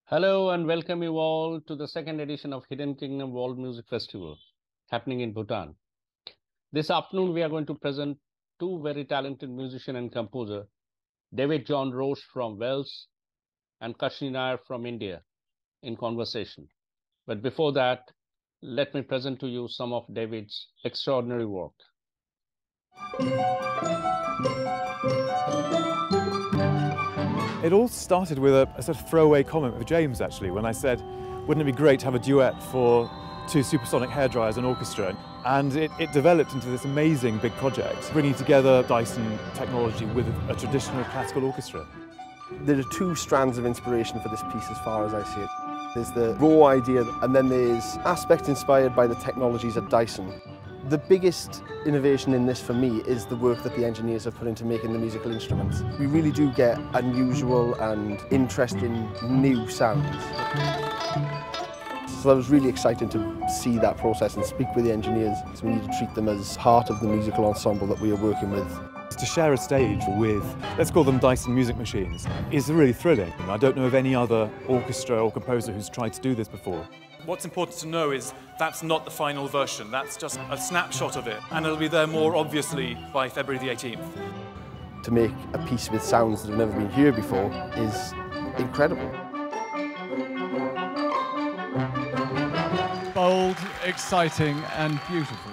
Hello and welcome you all to the second edition of Hidden Kingdom World Music Festival happening in Bhutan. This afternoon we are going to present two very talented musician and composer, David John Roche from Wales and Karshni Nair from India in conversation. But before that, let me present to you some of David's extraordinary work. It all started with a sort of throwaway comment with James, actually, when I said, wouldn't it be great to have a duet for two supersonic hairdryers and orchestra? And it developed into this amazing big project, bringing together Dyson technology with a traditional classical orchestra. There are two strands of inspiration for this piece as far as I see it. There's the raw idea, and then there's aspects inspired by the technologies at Dyson. The biggest innovation in this for me is the work that the engineers have put into making the musical instruments. We really do get unusual and interesting new sounds. So that was really exciting to see that process and speak with the engineers. So we need to treat them as part of the musical ensemble that we are working with. To share a stage with, let's call them Dyson music machines, is really thrilling. I don't know of any other orchestra or composer who's tried to do this before. What's important to know is that's not the final version, that's just a snapshot of it, and it'll be there more obviously by February the 18th. To make a piece with sounds that have never been heard before is incredible. Bold, exciting and beautiful.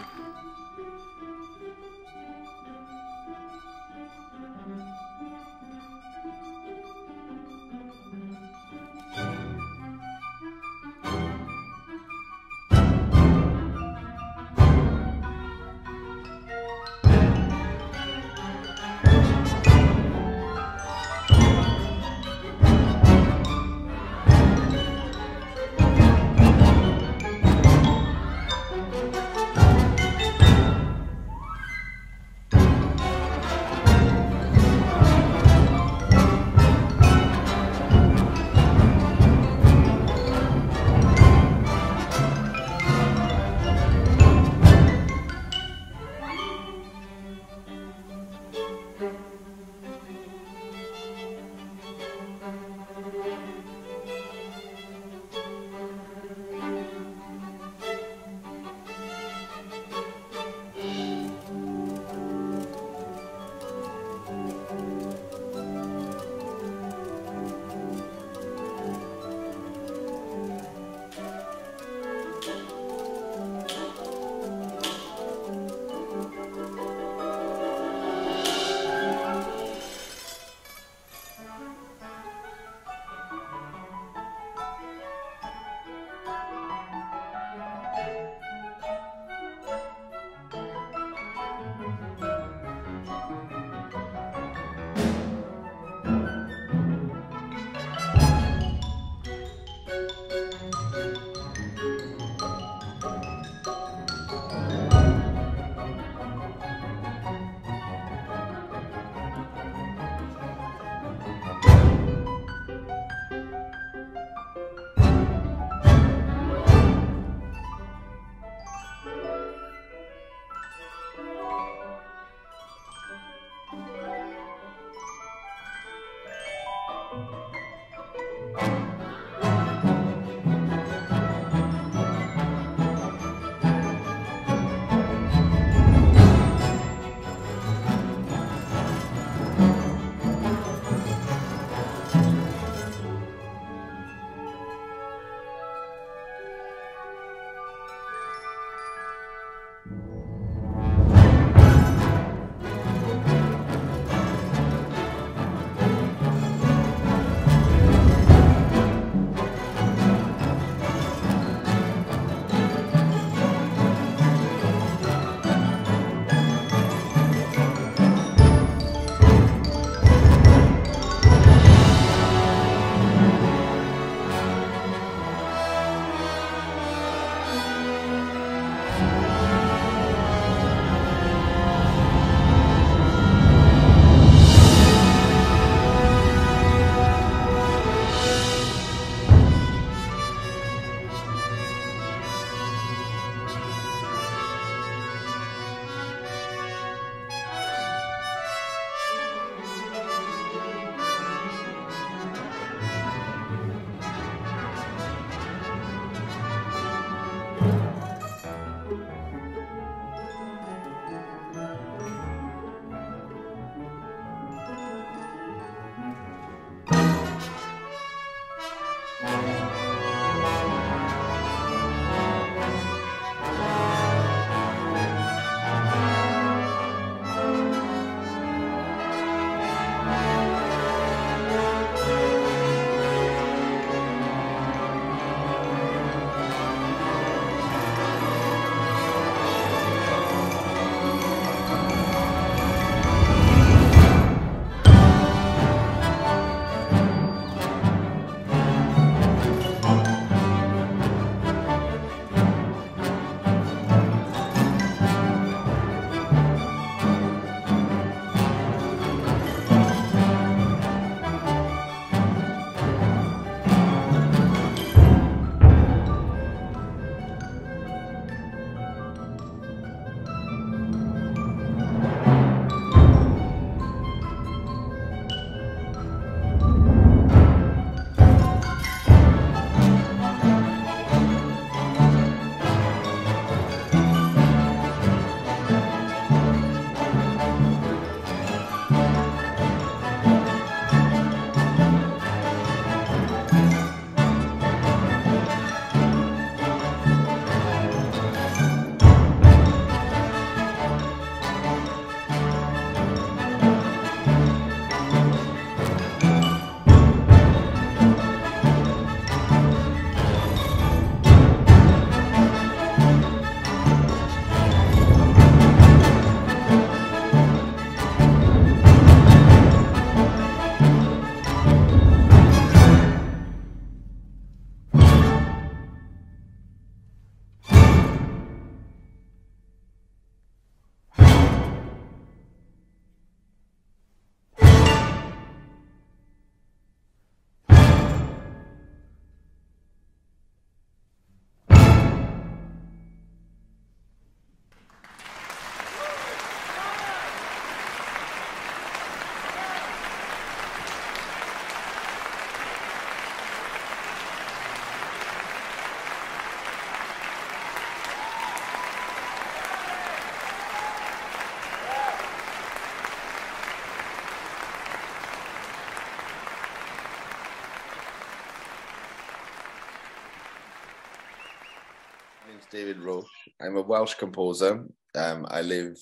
David Roche. I'm a Welsh composer. I live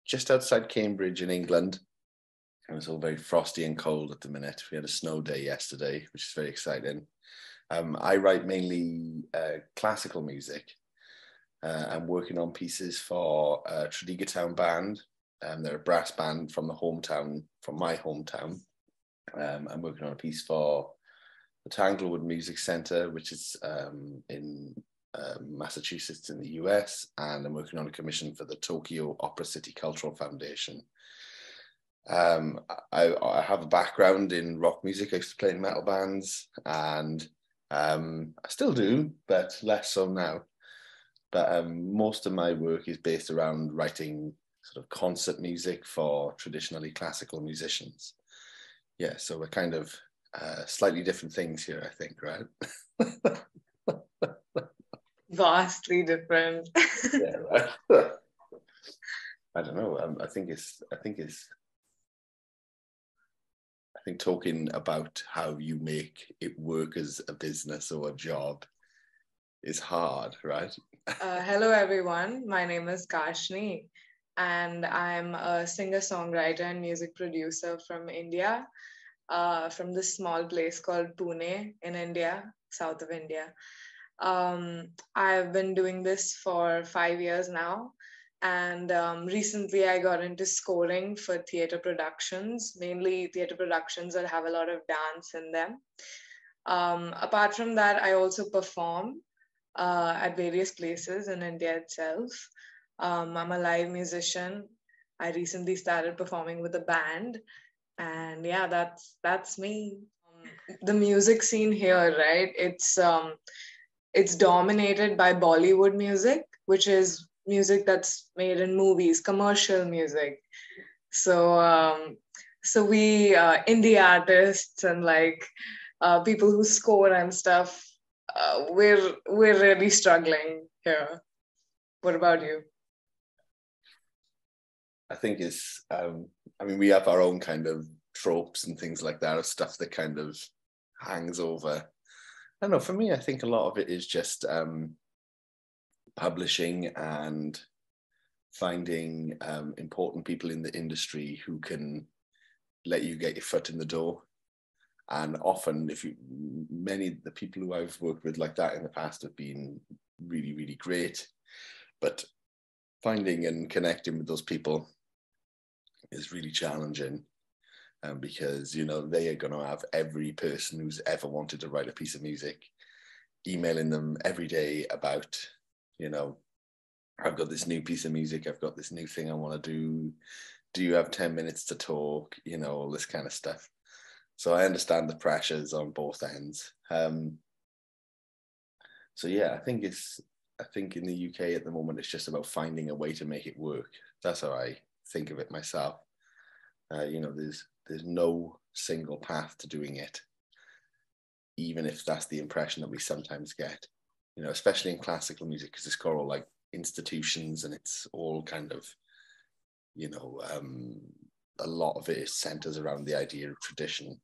just outside Cambridge in England. And it's all very frosty and cold at the minute. We had a snow day yesterday, which is very exciting. I write mainly classical music. I'm working on pieces for Tredegar Town Band. They're a brass band from my hometown. I'm working on a piece for the Tanglewood Music Centre, which is in Massachusetts in the US, and I'm working on a commission for the Tokyo Opera City Cultural Foundation. I have a background in rock music. I used to play in metal bands, and I still do, but less so now. But most of my work is based around writing sort of concert music for traditionally classical musicians. Yeah, so we're kind of slightly different things here, I think, right? Vastly different. Yeah, right. I don't know. I think talking about how you make it work as a business or a job is hard, right? Hello, everyone. My name is Karshni, and I'm a singer-songwriter and music producer from India, from this small place called Pune in India, south of India. I've been doing this for 5 years now, and recently I got into scoring for theatre productions, mainly theatre productions that have a lot of dance in them. Apart from that, I also perform at various places in India itself. I'm a live musician. I recently started performing with a band, and yeah, that's me. The music scene here, right? It's dominated by Bollywood music, which is music that's made in movies, commercial music. So we indie artists and like people who score and stuff, we're really struggling here. What about you? I think it's, we have our own kind of tropes and things like that, of stuff that kind of hangs over. I don't know, for me, I think a lot of it is just publishing and finding important people in the industry who can let you get your foot in the door. And often, many of the people who I've worked with like that in the past have been really, really great. But finding and connecting with those people is really challenging, because, they are going to have every person who's ever wanted to write a piece of music emailing them every day about, I've got this new piece of music, I've got this new thing I want to do. Do you have 10 minutes to talk? All this kind of stuff. So I understand the pressures on both ends. So yeah, I think in the UK at the moment, it's just about finding a way to make it work. That's how I think of it myself. There's no single path to doing it, even if that's the impression that we sometimes get, especially in classical music, because it's got all like institutions and it's all kind of, a lot of it centers around the idea of tradition,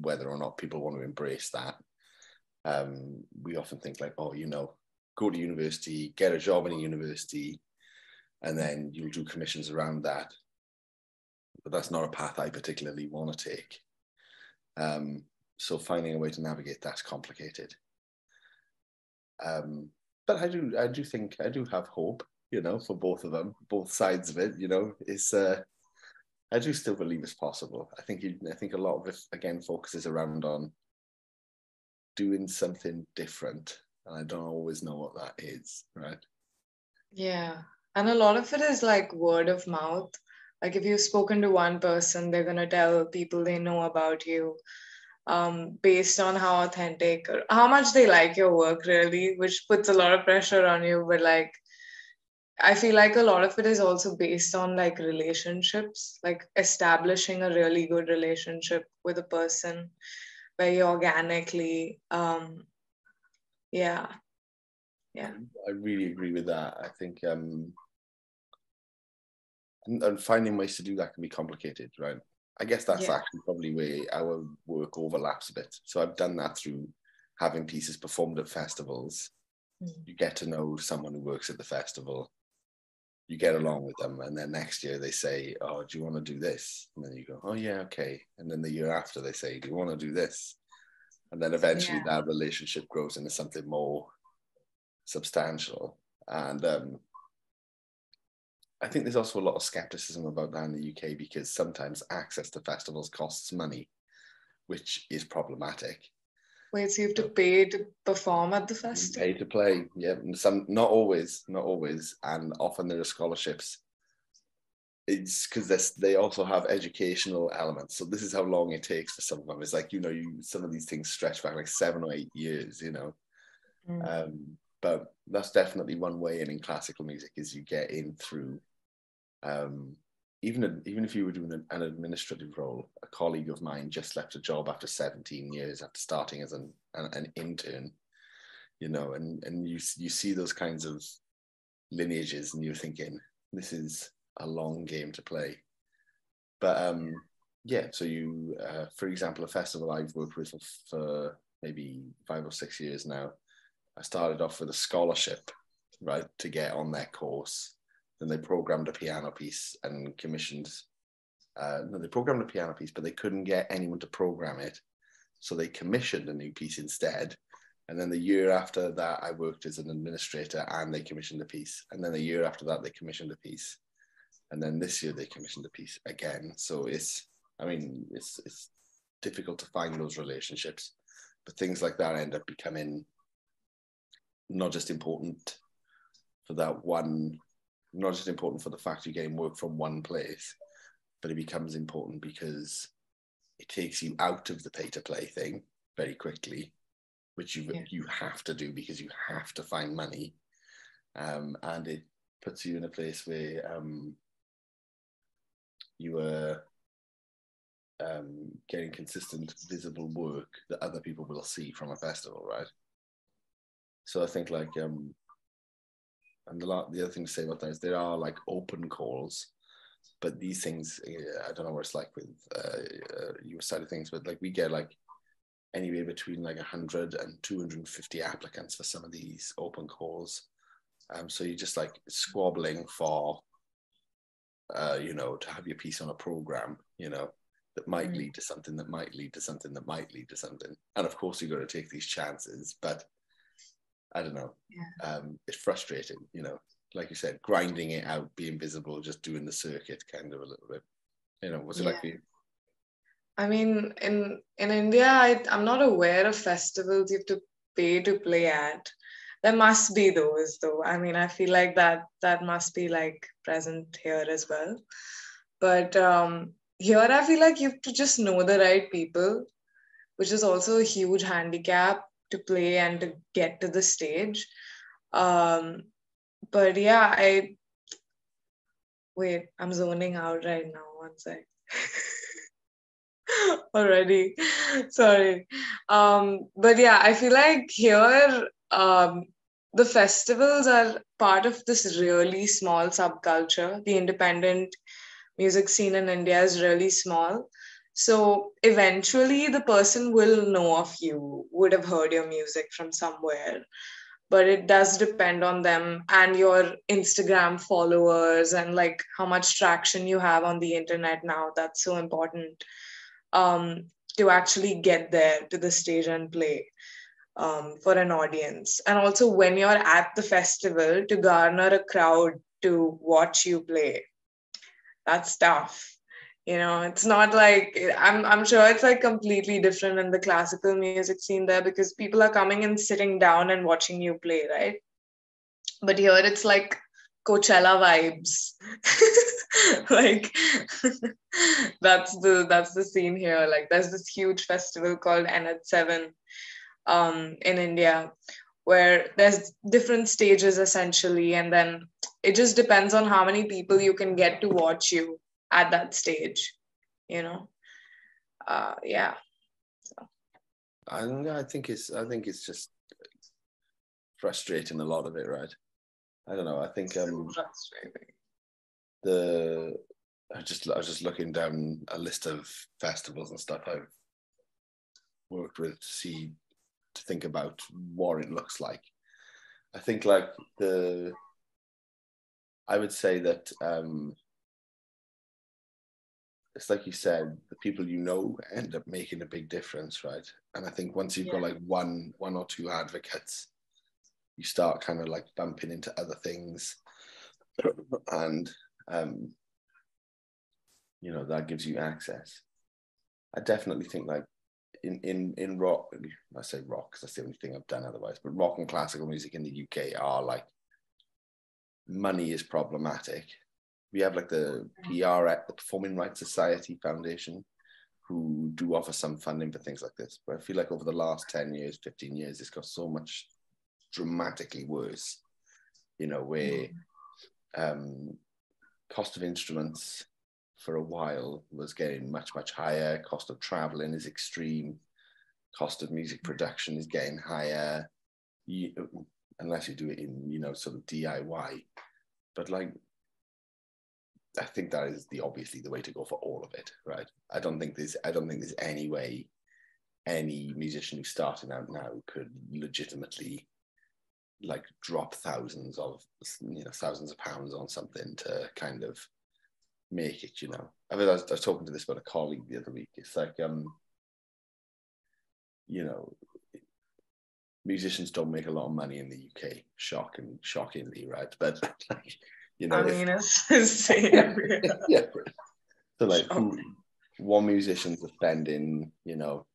whether or not people want to embrace that. We often think like, go to university, get a job in a university, and then you'll do commissions around that. But that's not a path I particularly want to take. So finding a way to navigate that's complicated. But I do think I do have hope, for both of them, both sides of it. It's I do still believe it's possible. I think a lot of it again focuses around on doing something different, and I don't always know what that is, right? Yeah, and a lot of it is like word of mouth. Like if you've spoken to one person, they're gonna tell people they know about you, based on how authentic or how much they like your work, really, which puts a lot of pressure on you. But like, I feel like a lot of it is also based on like relationships, like establishing a really good relationship with a person where you organically, yeah. I really agree with that. I think, and finding ways to do that can be complicated, right? I guess that's actually probably where our work overlaps a bit. So I've done that through having pieces performed at festivals You get to know someone who works at the festival, you get along with them, and then next year they say, oh, do you want to do this? And then you go, oh yeah, okay. And then the year after they say, do you want to do this? And then eventually that relationship grows into something more substantial. And I think there's also a lot of skepticism about that in the UK, because sometimes access to festivals costs money, which is problematic. Wait, so you have to pay to perform at the festival? Pay to play, yeah. Some, not always, and often there are scholarships. It's because they also have educational elements. So this is how long it takes for some of them. It's like, some of these things stretch back like 7 or 8 years, But that's definitely one way in classical music, is you get in through, even if you were doing an administrative role. A colleague of mine just left a job after 17 years after starting as an intern, and you see those kinds of lineages, and you're thinking, this is a long game to play. But so you, for example, a festival I've worked with for maybe 5 or 6 years now, I started off with a scholarship, right, to get on their course. Then they programmed a piano piece and commissioned. They programmed a piano piece, but they couldn't get anyone to program it, so they commissioned a new piece instead. And then the year after that, I worked as an administrator, and they commissioned a piece. And then the year after that, they commissioned a piece. And then this year they commissioned a piece again. So it's difficult to find those relationships, but things like that end up becoming not just important for the fact you're getting work from one place, but it becomes important because it takes you out of the pay-to-play thing very quickly, which you have to do because you have to find money, and it puts you in a place where you are getting consistent, visible work that other people will see from a festival, right? So I think and the other thing to say about that is there are like open calls, but these things, I don't know what it's like with your side of things, but like we get like anywhere between like 100 and 250 applicants for some of these open calls. So you're just like squabbling for, to have your piece on a program, that might lead to something, that might lead to something, that might lead to something. And of course, you've got to take these chances, but I don't know. Yeah. It's frustrating, like you said, grinding it out, being visible, just doing the circuit kind of a little bit. What's it like for you? I mean, in India, I'm not aware of festivals you have to pay to play at. There must be those, though. I mean, I feel like that must be like present here as well. But here, I feel like you have to just know the right people, which is also a huge handicap to play and to get to the stage. But yeah, I'm zoning out right now. One sec. Already, sorry. But yeah, I feel like here, the festivals are part of this really small subculture. The independent music scene in India is really small. So eventually the person will know of you, would have heard your music from somewhere. But it does depend on them and your Instagram followers and like how much traction you have on the internet now. That's so important to actually get there to the stage and play for an audience. And also when you're at the festival, to garner a crowd to watch you play, that's tough. It's not like, I'm sure it's like completely different in the classical music scene there, because people are coming and sitting down and watching you play, right? But here it's like Coachella vibes. Like that's the scene here. Like there's this huge festival called NH7 in India, where there's different stages essentially, and then it just depends on how many people you can get to watch you at that stage, yeah. So. I think it's just frustrating, a lot of it, right? I don't know. I think so frustrating. I was just looking down a list of festivals and stuff I've worked with to think about what it looks like. I think like I would say that it's like you said, the people you know end up making a big difference, right? And I think once you've got like one or two advocates, you start kind of like bumping into other things, and you know, that gives you access. I definitely think like in rock, I say rock because that's the only thing I've done otherwise, but rock and classical music in the UK are like, money is problematic. We have like the PRS, the Performing Rights Society Foundation, who do offer some funding for things like this. But I feel like over the last 10 years, 15 years, it's got so much dramatically worse, you know, where cost of instruments for a while was getting much, much higher. Cost of traveling is extreme. Cost of music production is getting higher, unless you do it in, you know, sort of DIY. But like, I think that is obviously the way to go for all of it, right? I don't think there's any way any musician who's starting out now could legitimately like drop thousands of pounds on something to kind of make it, you know. I mean, I was talking to this about a colleague the other week. It's like, you know, musicians don't make a lot of money in the UK, shockingly, right? But like, you know, I mean, it's the same. Yeah. So like, one musician's spending, you know,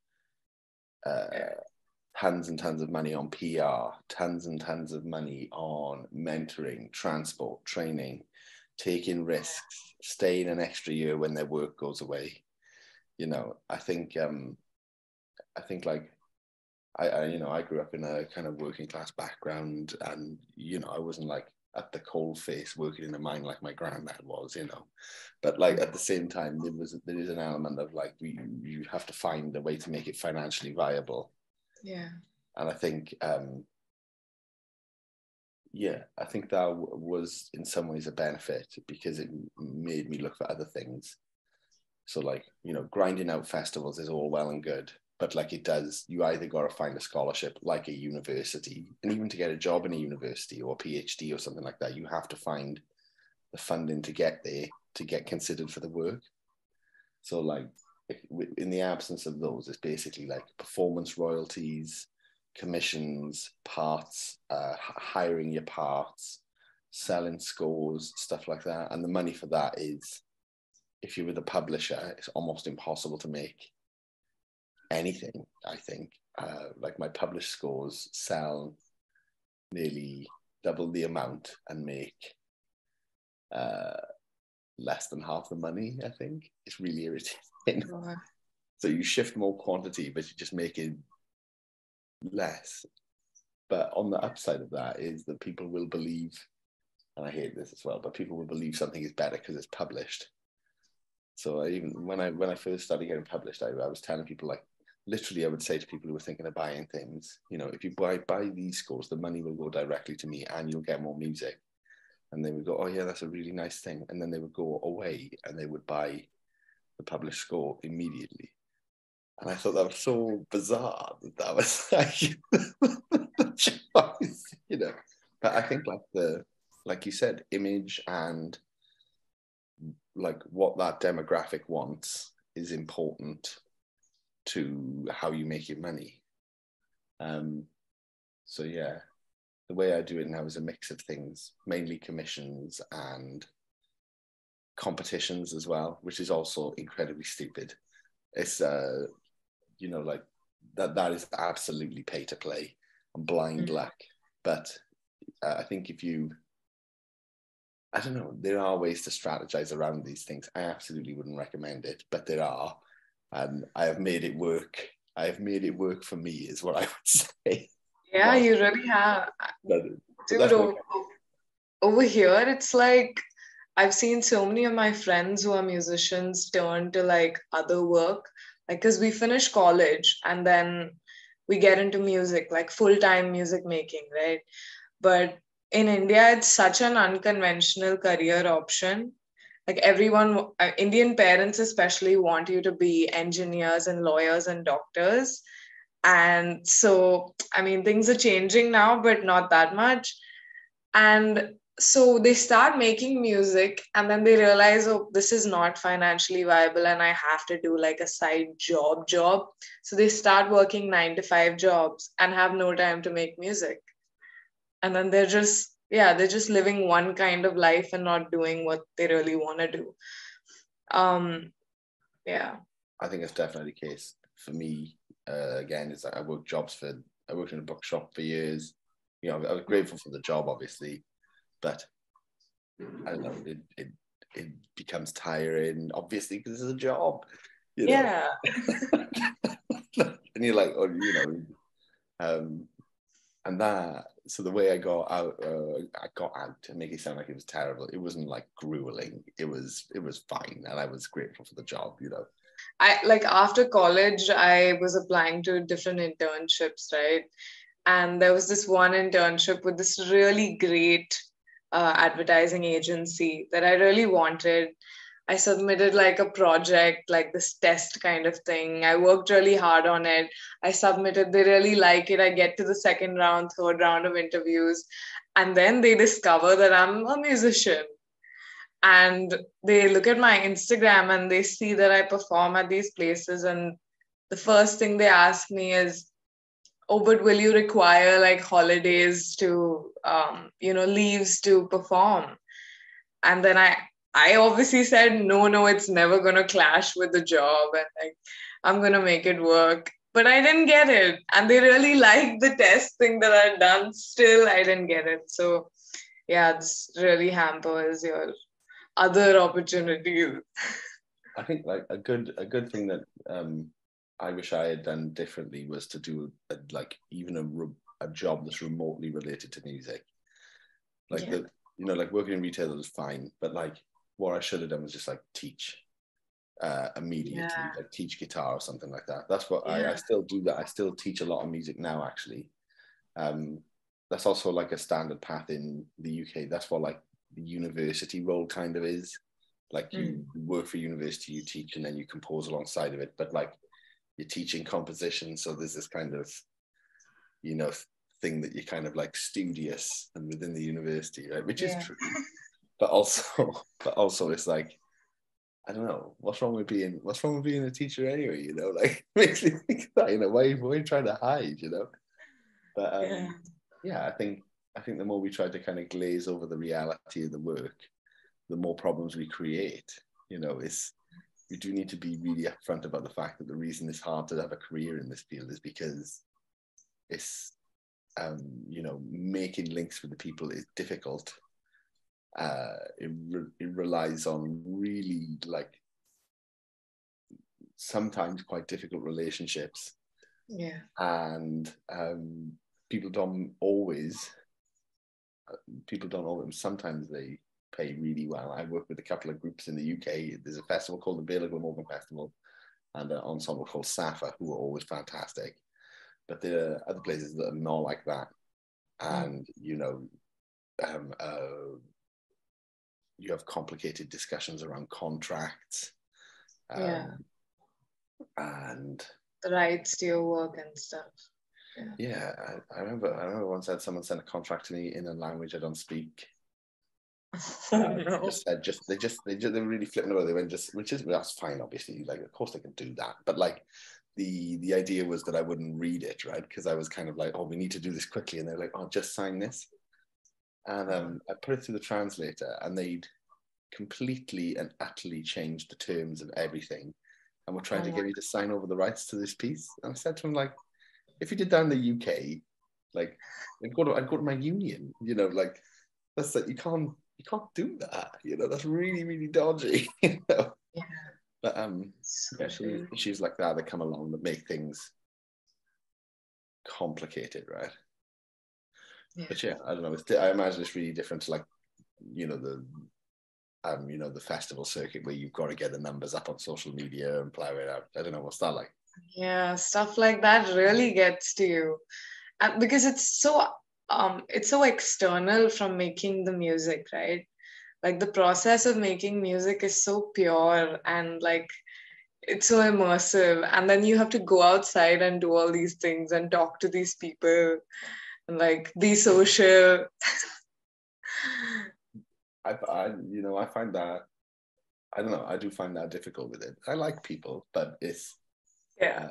tons and tons of money on PR, tons and tons of money on mentoring, transport, training, taking risks, staying an extra year when their work goes away. You know, I think like, I grew up in a kind of working class background, and, you know, I wasn't like at the cold face working in a mine like my granddad was, you know. But like at the same time, there is an element of like, you have to find a way to make it financially viable. Yeah. And I think, I think that was in some ways a benefit, because it made me look for other things. So like, you know, grinding out festivals is all well and good, but like, you either got to find a scholarship like a university, and even to get a job in a university or a PhD or something like that, you have to find the funding to get there, to get considered for the work. So like, in the absence of those, it's basically like performance royalties, commissions, parts, hiring your parts, selling scores, stuff like that. And the money for that is, if you're with a publisher, it's almost impossible to make anything, I think. Like, my published scores sell nearly double the amount and make less than half the money, I think. It's really irritating. So you shift more quantity, but you just make it less. But on the upside of that is that people will believe, and I hate this as well, but people will believe something is better because it's published. So when I first started getting published, I was telling people, like, literally, I would say to people who were thinking of buying things, you know, if you buy these scores, the money will go directly to me and you'll get more music. And they would go, oh yeah, that's a really nice thing. And then they would go away and they would buy the published score immediately. And I thought that was so bizarre that was like the choice, you know. But I think like you said, image and like what that demographic wants is important to how you make your money. So yeah, the way I do it now is a mix of things, mainly commissions and competitions as well, which is also incredibly stupid. It's you know, like that is absolutely pay to play and blind luck. But I think I don't know, there are ways to strategize around these things. I absolutely wouldn't recommend it, but there are, and I have made it work. I have made it work for me, is what I would say. Yeah, you really have. Dude, over here, it's like, I've seen so many of my friends who are musicians turn to like other work, like, because we finish college and then we get into music, like full-time music making, right? But in India, it's such an unconventional career option. Like, everyone, Indian parents especially, want you to be engineers and lawyers and doctors. And so, I mean, things are changing now, but not that much. And so they start making music, and then they realize, oh, this is not financially viable, and I have to do like a side job. So they start working 9 to 5 jobs and have no time to make music. And then they're just living one kind of life and not doing what they really want to do. Yeah. I think it's definitely the case for me. Again, is that I worked in a bookshop for years. You know, I was grateful for the job, obviously, but I don't know, it becomes tiring, obviously, because it's a job. You know? Yeah. And you're like, oh, you know, and that. So the way I got out to make it sound like it was terrible. It wasn't like grueling. It was fine, and I was grateful for the job. You know. I like after college, I was applying to different internships, right? And there was this one internship with this really great advertising agency that I really wanted. I submitted like a project, like this test kind of thing. I worked really hard on it. I submitted, they really like it. I get to the second round, third round of interviews, and then they discover that I'm a musician. And they look at my Instagram and they see that I perform at these places. And the first thing they ask me is, oh, but will you require like holidays to, leaves to perform? And then I obviously said, no, it's never going to clash with the job. And like, I'm going to make it work. But I didn't get it. And they really liked the test thing that I'd done. Still, I didn't get it. So yeah, this really hampers your other opportunities. I think like a good thing that I wish I had done differently was to do a job that's remotely related to music. Like like working in retail is fine, but like what I should have done was just like teach immediately, like teach guitar or something like that. That's what I still do that. I still teach a lot of music now, actually. That's also like a standard path in the UK. That's what like the university role kind of is. Like you work for university, you teach, and then you compose alongside of it. But like you're teaching composition, so there's this kind of, thing that you're kind of like studious and within the university, right? Which is true. But also it's like, I don't know, what's wrong with being a teacher anyway, like makes me think that, why are you trying to hide, But I think the more we try to kind of glaze over the reality of the work, the more problems we create. We do need to be really upfront about the fact that the reason it's hard to have a career in this field is because it's, making links with the people is difficult. It relies on really like sometimes quite difficult relationships. Yeah. And people don't always, sometimes they pay really well. I work with a couple of groups in the UK. There's a festival called the Vale of Glamorgan Festival and an ensemble called Safa, who are always fantastic. But there are other places that are not like that. And, you have complicated discussions around contracts. And the rights to your work and stuff. Yeah, I remember once I had someone send a contract to me in a language I don't speak. No. They were really flipping about. They went that's fine, obviously. Like, of course they can do that, but like the idea was that I wouldn't read it, right? Because I was kind of like, oh, we need to do this quickly, and they're like, oh, just sign this, and I put it through the translator, and they'd completely and utterly changed the terms of everything, and were trying to get me to sign over the rights to this piece. And I said to him, like, if you did that in the UK, like, I'd go to my union, like, that's like, you can't do that, that's really, really dodgy, Yeah. But issues like that come along that make things complicated, right? Yeah. But yeah, I don't know. I imagine it's really different to like, the festival circuit where you've got to get the numbers up on social media and plow it out. I don't know, what's that like? Yeah, stuff like that really gets to you, because it's so external from making the music, right? Like the process of making music is so pure, and like it's so immersive. And then you have to go outside and do all these things and talk to these people and like be social. I find that, I don't know, I do find that difficult with it. I like people, but Yeah.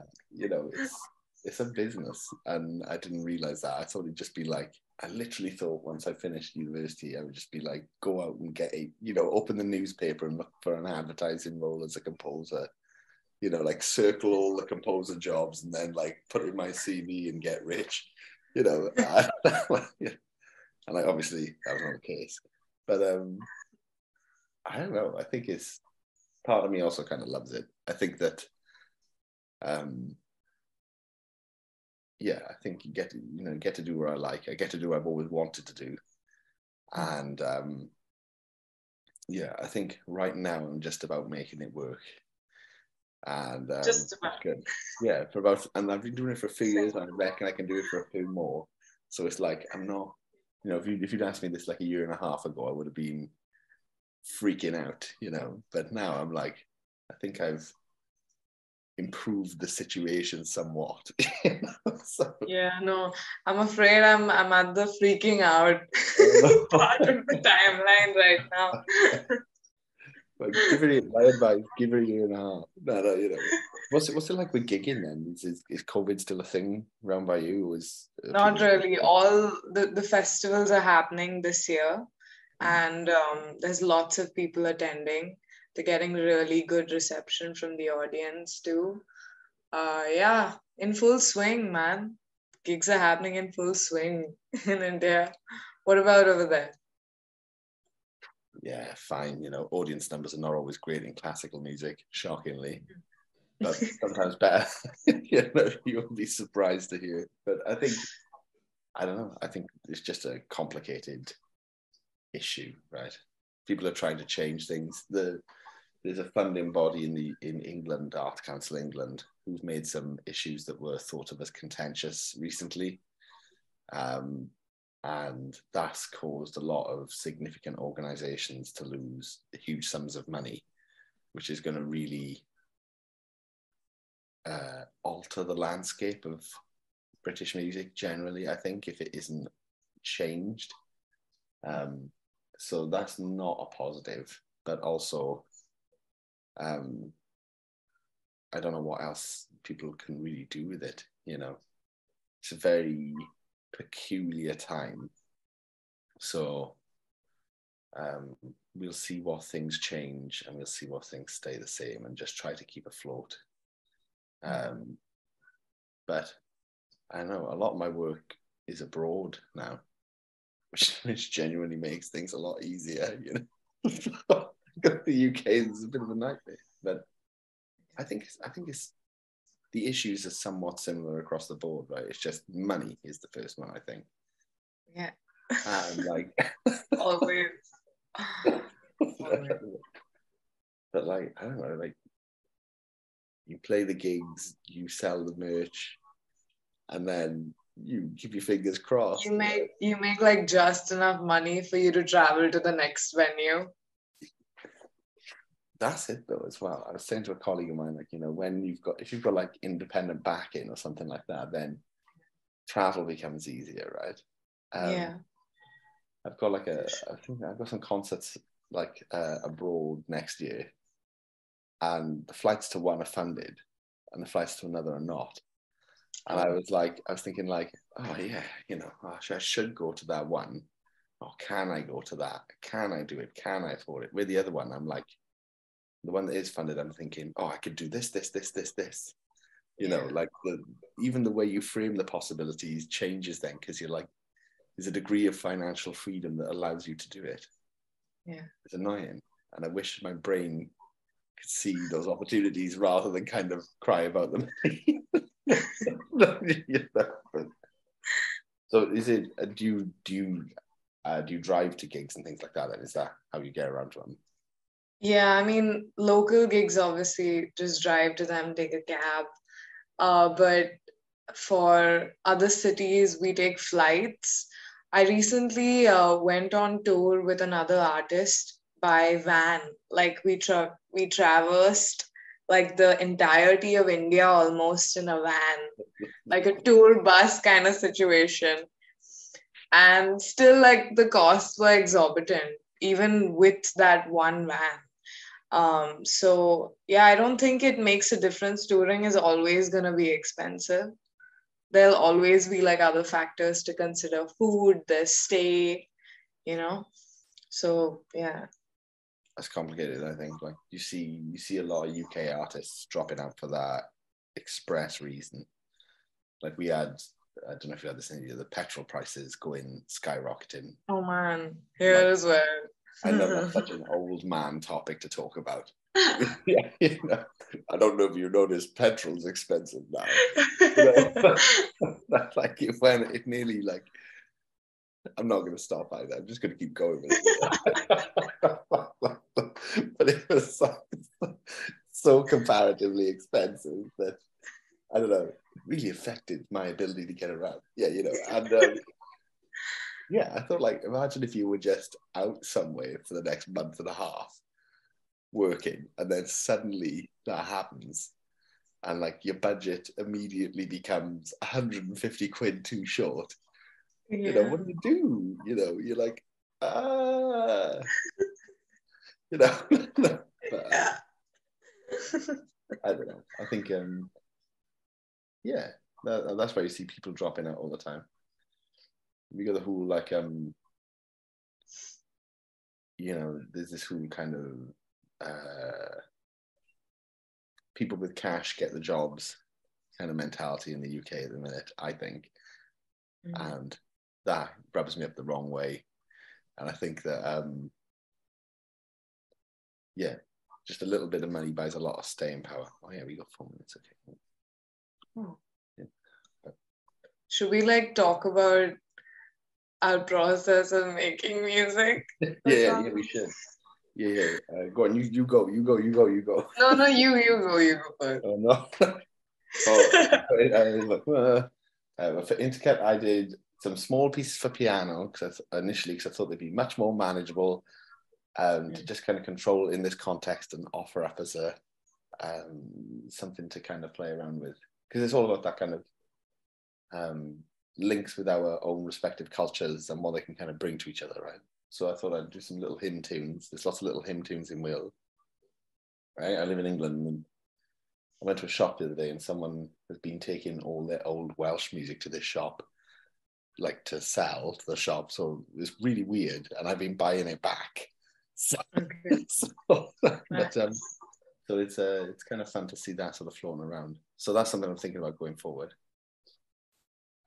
it's a business, and I didn't realize that. I thought it'd just be like, I literally thought once I finished university, I would just be like, go out and open the newspaper and look for an advertising role as a composer, like circle all the composer jobs and then like put it in my CV and get rich, and like obviously that was not the case, but I don't know. I think it's part of me also kind of loves it. I think that I think you get to do what I like. I get to do what I've always wanted to do. And I think right now I'm just about making it work. And just about. good. Yeah, and I've been doing it for a few years, and I reckon I can do it for a few more. So it's like, I'm not, if you'd asked me this like a year and a half ago, I would have been freaking out, but now I'm like, I think I've improved the situation somewhat. So, yeah, no, I'm afraid I'm at the freaking out part of the timeline right now. But my advice, give it a year and a half. No, what's it like with gigging then? Is COVID still a thing around by you? Not really. All the festivals are happening this year, and there's lots of people attending. They're getting really good reception from the audience too. In full swing, man. Gigs are happening in full swing in India. What about over there? Yeah, fine. Audience numbers are not always great in classical music, shockingly, but sometimes better. You won't be surprised to hear. But I don't know. I think it's just a complicated issue, right? People are trying to change things. There's a funding body in England, Art Council England, who's made some issues that were thought of as contentious recently. And that's caused a lot of significant organizations to lose huge sums of money, which is going to really alter the landscape of British music generally, I think, if it isn't changed. So that's not a positive, but also I don't know what else people can really do with it. It's a very peculiar time. So we'll see what things change, and we'll see what things stay the same, and just try to keep afloat. But I know a lot of my work is abroad now, which genuinely makes things a lot easier. The UK is a bit of a nightmare, but I think it's the issues are somewhat similar across the board, right? It's just money is the first one, I think. Yeah. And like always. But like, I don't know, like you play the gigs, you sell the merch, and then you keep your fingers crossed. You make like just enough money for you to travel to the next venue. That's it though as well. I was saying to a colleague of mine, like, if you've got like independent backing or something like that, then travel becomes easier, right? I've got I think I've got some concerts like abroad next year, and the flights to one are funded and the flights to another are not. And I was thinking like, oh yeah, I should go to that one. Oh, can I go to that? Can I do it? Can I afford it? With the other one, I'm like, the one that is funded, I'm thinking, oh, I could do this. Like even the way you frame the possibilities changes then, because you're like, there's a degree of financial freedom that allows you to do it. Yeah. It's annoying. And I wish my brain could see those opportunities rather than kind of cry about them. So is it, do you drive to gigs and things like that? Then is that how you get around to them? Yeah, I mean, local gigs, obviously, just drive to them, take a cab. But for other cities, we take flights. I recently went on tour with another artist by van. Like we traversed like the entirety of India almost in a van, like a tour bus kind of situation. And still, like, the costs were exorbitant, even with that one van. So yeah, I don't think it makes a difference. Touring is always going to be expensive. There'll always be like other factors to consider: food, the stay, you know. So yeah. That's complicated, I think. Like you see a lot of UK artists dropping out for that express reason. Like we had, I don't know if you had this in India, the petrol prices going skyrocketing. Oh man, here Like, as well. I know that's such an old man topic to talk about. Yeah, you know, I don't know if you noticed petrol's expensive now. You know? That's like it when it nearly like I'm not going to stop either. I'm just going to keep going with it. But it was so comparatively expensive that I don't know, it really affected my ability to get around. Yeah, you know, and yeah, I thought like imagine if you were just out somewhere for the next month and a half working, and then suddenly that happens, and like your budget immediately becomes 150 quid too short. Yeah. You know, what do? You know, you're like, you know, but, Yeah. I don't know. I think, yeah, that's why you see people dropping out all the time. We got the whole like, you know, there's this whole kind of people with cash get the jobs kind of mentality in the UK at the minute, I think, and that rubs me up the wrong way. And I think that, yeah, just a little bit of money buys a lot of staying power. Oh yeah, we got 4 minutes. Okay. Oh. Yeah. Should we like talk about our process of making music? Yeah, we should. Yeah. Go on, you go. No, you go first. Oh no. For Intercut, I did some small pieces for piano because I thought they'd be much more manageable to just kind of control in this context and offer up as a something to kind of play around with, because it's all about that kind of links with our own respective cultures and what they can kind of bring to each other, right? So I thought I'd do some little hymn tunes. There's lots of little hymn tunes in Wales, right? I live in England, and I went to a shop the other day, and someone has been taking all their old Welsh music to this shop, like to sell to the shop. So it's really weird, and I've been buying it back. So, Okay. So it's kind of fun to see that sort of floating around. So that's something I'm thinking about going forward.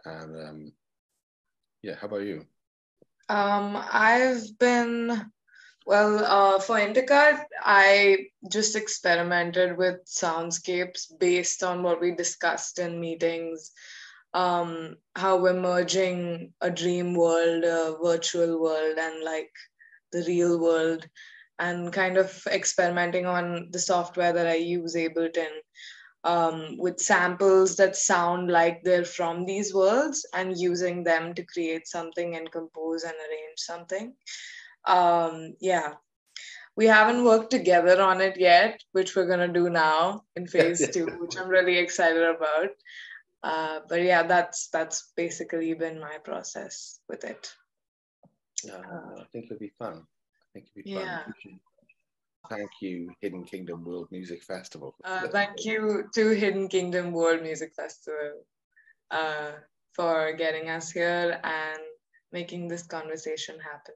And yeah, how about you? I've been, for Intercut, I just experimented with soundscapes based on what we discussed in meetings, how we're merging a dream world, a virtual world, and like the real world, and kind of experimenting on the software that I use, Ableton, with samples that sound like they're from these worlds, and using them to create something and compose and arrange something. Yeah, we haven't worked together on it yet, which we're gonna do now in phase 2, which I'm really excited about. But yeah, that's basically been my process with it. I think it'll be fun. Yeah. Thank you, Hidden Kingdom World Music Festival. Thank you to Hidden Kingdom World Music Festival for getting us here and making this conversation happen.